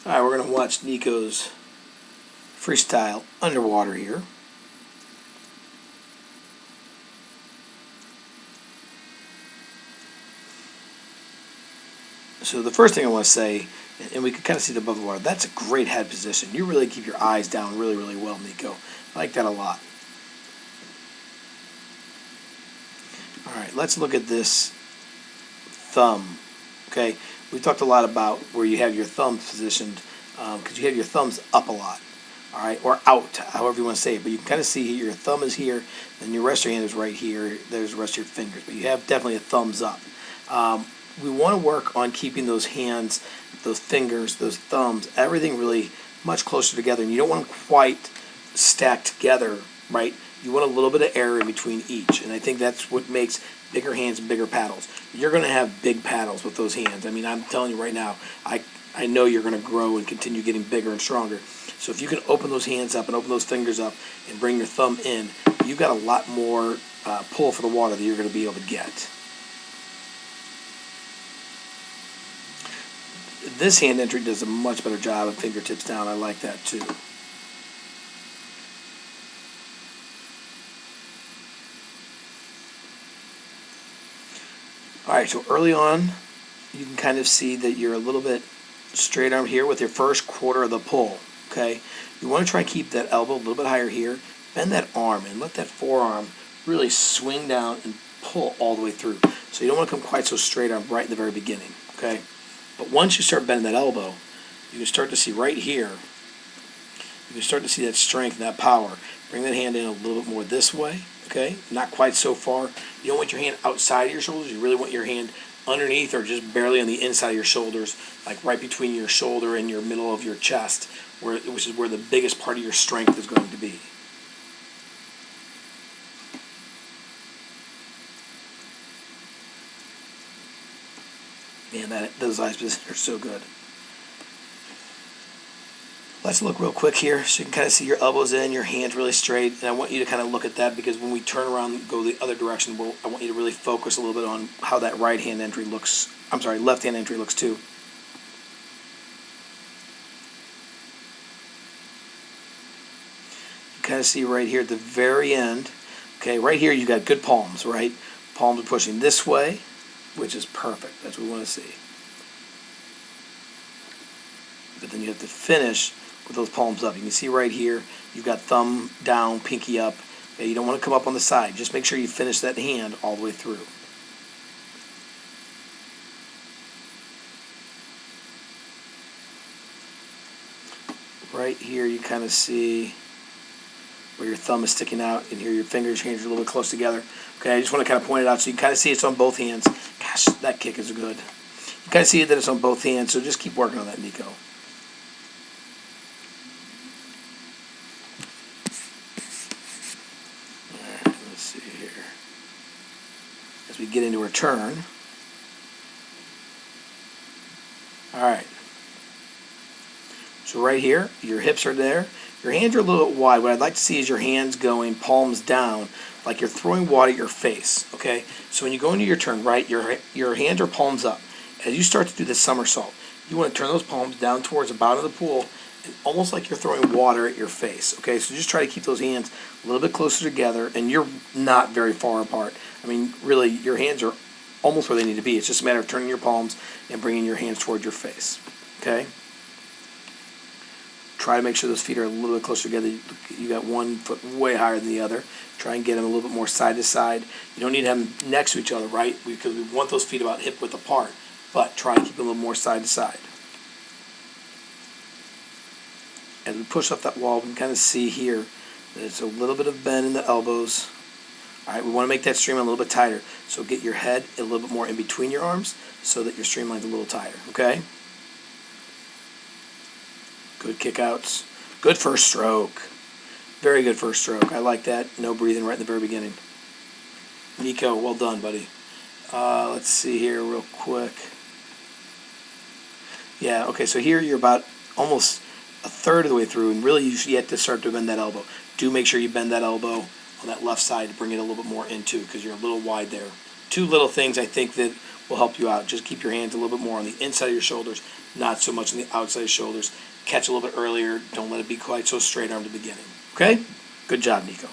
Alright, we're going to watch Nico's freestyle underwater here. So the first thing I want to say, and we can kind of see it above the water, that's a great head position. You really keep your eyes down really, really well, Nico. I like that a lot. Alright, let's look at this thumb. Okay, we talked a lot about where you have your thumbs positioned, because you have your thumbs up a lot, all right, or out, however you want to say it. But you can kind of see your thumb is here, and your rest of your hand is right here. There's the rest of your fingers, but you have definitely a thumbs up. We want to work on keeping those hands, those fingers, those thumbs, everything really much closer together, and you don't want them quite stacked together, right? You want a little bit of air in between each, and I think that's what makes bigger hands and bigger paddles. You're going to have big paddles with those hands. I mean, I'm telling you right now, I know you're going to grow and continue getting bigger and stronger. So if you can open those hands up and open those fingers up and bring your thumb in, you've got a lot more pull for the water that you're going to be able to get. This hand entry does a much better job of fingertips down. I like that too. Alright, so early on, you can kind of see that you're a little bit straight arm here with your first quarter of the pull. Okay, you want to try and keep that elbow a little bit higher here. Bend that arm and let that forearm really swing down and pull all the way through. So you don't want to come quite so straight arm right in the very beginning. Okay, but once you start bending that elbow, you can start to see right here, you can start to see that strength and that power. Bring that hand in a little bit more this way. Okay, not quite so far. You don't want your hand outside of your shoulders. You really want your hand underneath or just barely on the inside of your shoulders, like right between your shoulder and your middle of your chest, which is where the biggest part of your strength is going to be. Man, those eyes positions are so good. Let's look real quick here so you can kind of see your elbows in, your hands really straight, and I want you to kind of look at that because when we turn around and go the other direction, I want you to really focus a little bit on how that right hand entry looks, left hand entry looks too. You kind of see right here at the very end, okay, right here you've got good palms, right? Palms are pushing this way, which is perfect. That's what we want to see. But then you have to finish with those palms up. You can see right here, you've got thumb down, pinky up. Okay, you don't want to come up on the side. Just make sure you finish that hand all the way through. Right here, you kind of see where your thumb is sticking out, and here your fingers, hands are a little bit close together. Okay, I just want to kind of point it out so you can kind of see it's on both hands. Gosh, that kick is good. You kind of see that it's on both hands, so just keep working on that, Nico. As we get into our turn. Alright. So right here, your hips are there. Your hands are a little bit wide. What I'd like to see is your hands going palms down, like you're throwing water at your face. Okay? So when you go into your turn, right, your hands are palms up. As you start to do the somersault, you want to turn those palms down towards the bottom of the pool, and almost like you're throwing water at your face. Okay? So just try to keep those hands a little bit closer together, and you're not very far apart. I mean, really, your hands are almost where they need to be. It's just a matter of turning your palms and bringing your hands toward your face. Okay? Try to make sure those feet are a little bit closer together. You got one foot way higher than the other. Try and get them a little bit more side to side. You don't need to have them next to each other, right? Because we want those feet about hip width apart. But try and keep them a little more side to side. As we push up that wall, we can kind of see here that it's a little bit of bend in the elbows. All right, we want to make that streamline a little bit tighter. So get your head a little bit more in between your arms so that your streamline's a little tighter, okay? Good kickouts. Good first stroke. Very good first stroke. I like that. No breathing right in the very beginning. Nico, well done, buddy. Let's see here real quick. Yeah, okay, so here you're about almost a third of the way through, and really you yet to start to bend that elbow. Do make sure you bend that elbow on that left side to bring it a little bit more into, because you're a little wide there. two little things I think that will help you out. Just keep your hands a little bit more on the inside of your shoulders, not so much on the outside of the shoulders. Catch a little bit earlier. Don't let it be quite so straight arm to the beginning. Okay? Good job, Nico.